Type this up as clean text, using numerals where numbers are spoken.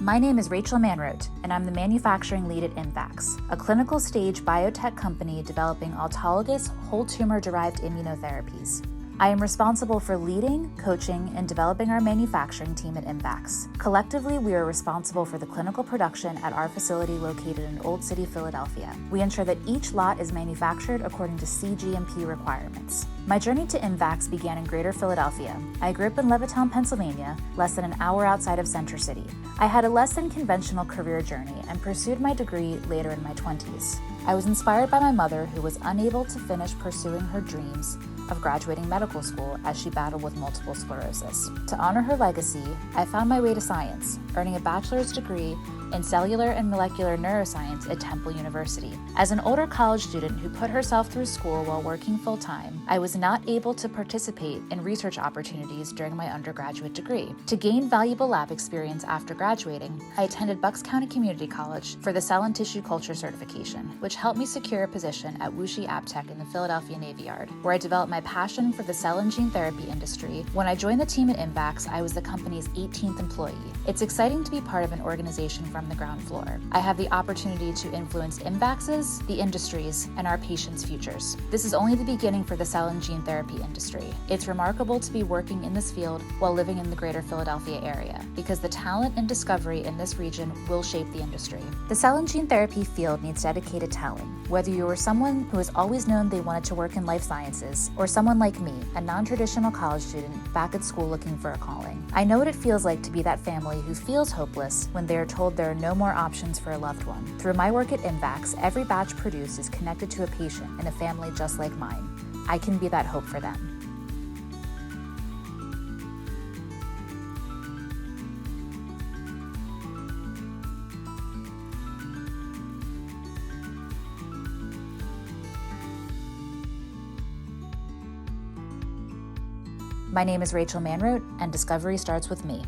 My name is Raechel Manrodt, and I'm the manufacturing lead at Imvax, a clinical stage biotech company developing autologous whole tumor-derived immunotherapies. I am responsible for leading, coaching, and developing our manufacturing team at Imvax. Collectively, we are responsible for the clinical production at our facility located in Old City, Philadelphia. We ensure that each lot is manufactured according to cGMP requirements. My journey to Imvax began in Greater Philadelphia. I grew up in Levittown, Pennsylvania, less than an hour outside of Center City. I had a less than conventional career journey and pursued my degree later in my 20s. I was inspired by my mother, who was unable to finish pursuing her dreams of graduating medical school as she battled with multiple sclerosis. To honor her legacy, I found my way to science, earning a bachelor's degree in cellular and molecular neuroscience at Temple University. As an older college student who put herself through school while working full-time, I was not able to participate in research opportunities during my undergraduate degree. To gain valuable lab experience after graduating, I attended Bucks County Community College for the Cell and Tissue Culture certification, which helped me secure a position at Wuxi AppTech in the Philadelphia Navy Yard, where I developed my passion for the cell and gene therapy industry. When I joined the team at Imvax, I was the company's 18th employee. It's exciting to be part of an organization from the ground floor. I have the opportunity to influence Imvax's, the industries, and our patients' futures. This is only the beginning for the cell and gene therapy industry. It's remarkable to be working in this field while living in the greater Philadelphia area, because the talent and discovery in this region will shape the industry. The cell and gene therapy field needs dedicated talent. Whether you are someone who has always known they wanted to work in life sciences, or someone like me, a non-traditional college student back at school looking for a calling. I know what it feels like to be that family who feels hopeless when they are told there are no more options for a loved one. Through my work at Imvax, every batch produced is connected to a patient in a family just like mine. I can be that hope for them. My name is Raechel Manrodt, and discovery starts with me.